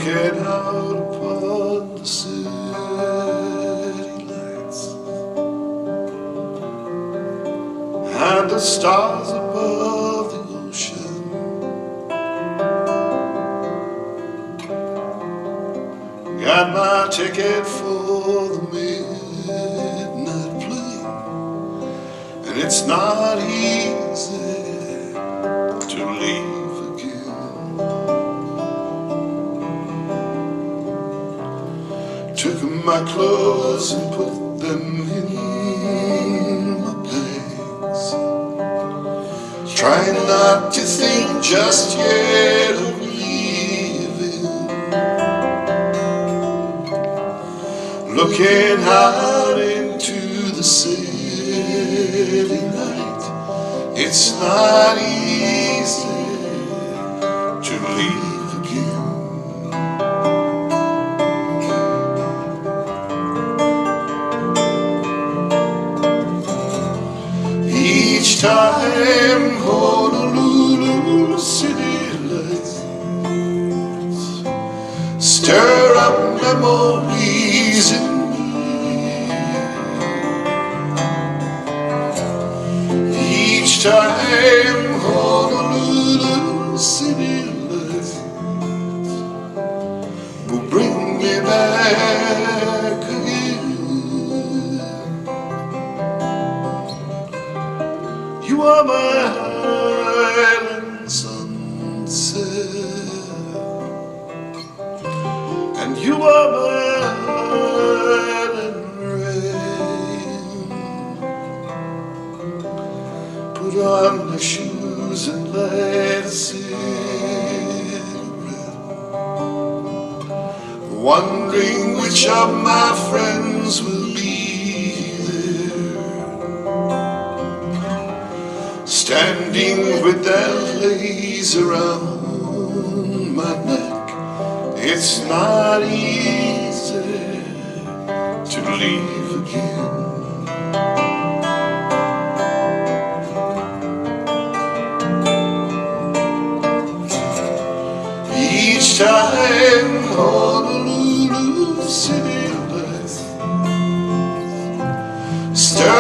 looking out upon the city lights and the stars above the ocean. Got my ticket for the midnight plane, and it's not easy to leave again. Took my clothes and put them in my bags, trying not to think just yet of leaving. Looking out into the city night, it's not easy to leave again. Each time Honolulu city lights stir up memories in me. Each time Honolulu city lights will bring me back again. You are my island sunset, and you are my island rain. Put on my shoes and light a cigarette, wondering which of my friends will be standing with their lace around my neck. It's not easy to leave again. Each time Honolulu city lights stir